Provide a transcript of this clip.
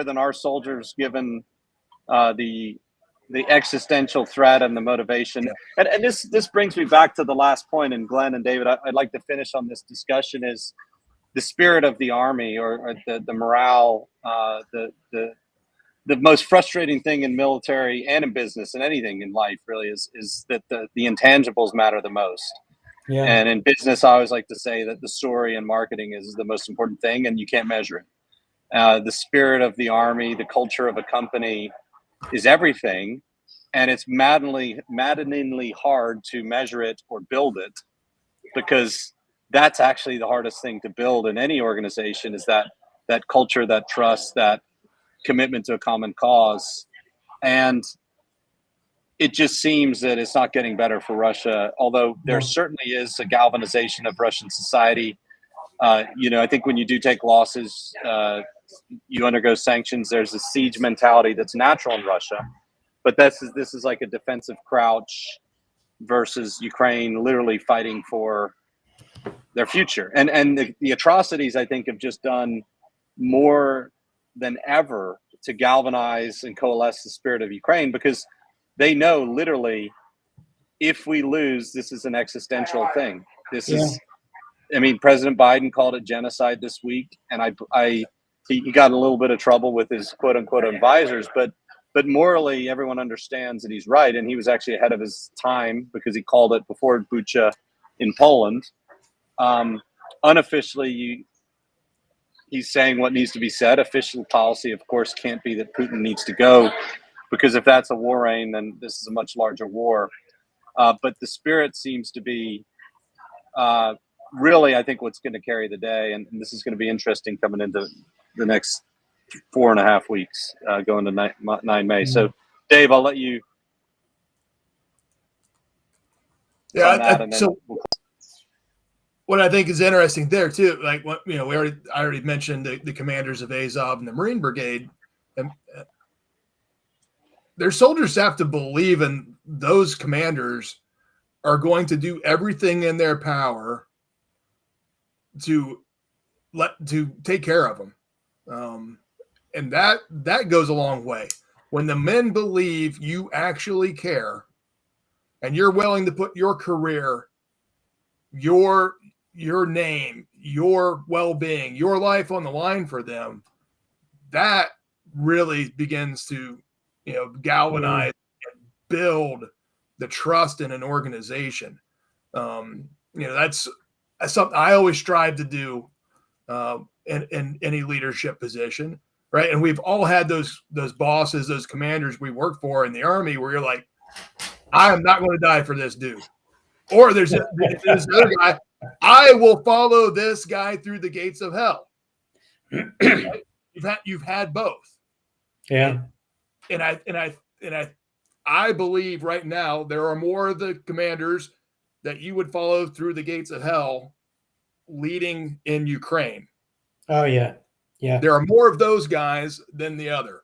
quicker than our soldiers, given the existential threat and the motivation. Yeah. And this brings me back to the last point. And Glenn and David, I'd like to finish on this discussion is the spirit of the Army, or the morale, the most frustrating thing in military and in business and anything in life really is that the intangibles matter the most. Yeah. And in business, I always like to say that the story and marketing is the most important thing, and you can't measure it. The spirit of the Army, the culture of a company is everything. And it's maddeningly hard to measure it or build it, because that's actually the hardest thing to build in any organization, is that culture, that trust, that commitment to a common cause. And it just seems that it's not getting better for Russia, although there certainly is a galvanization of Russian society. I think when you do take losses, you undergo sanctions. There's a siege mentality that's natural in Russia, but this is like a defensive crouch versus Ukraine literally fighting for their future. And the atrocities, I think, have just done more than ever to galvanize and coalesce the spirit of Ukraine, because they know literally, if we lose, this is an existential thing. President Biden called it genocide this week, and he got in a little bit of trouble with his quote unquote advisors, but morally everyone understands that he's right, and he was actually ahead of his time because he called it before Bucha in Poland. Unofficially, he's saying what needs to be said. Official policy, of course, can't be that Putin needs to go, because if that's a war aim, then this is a much larger war. But the spirit seems to be really, I think, what's going to carry the day. And this is going to be interesting coming into the next 4.5 weeks, going to 9 May. Mm-hmm. So, Dave, I'll let you. Yeah. What I think is interesting there too, like what I already mentioned the commanders of Azov and the Marine Brigade, and their soldiers have to believe in those commanders are going to do everything in their power to take care of them, and that goes a long way. When the men believe you actually care, and you're willing to put your career, your name, your well-being, your life on the line for them, that really begins to, galvanize and build the trust in an organization. That's something I always strive to do in any leadership position, right? And we've all had those bosses, those commanders we work for in the Army, where you're like, I am not going to die for this dude. Or there's another guy, I will follow this guy through the gates of hell. Right? You've had both. Yeah. And I believe right now there are more of the commanders that you would follow through the gates of hell leading in Ukraine. Oh yeah. Yeah. There are more of those guys than the other.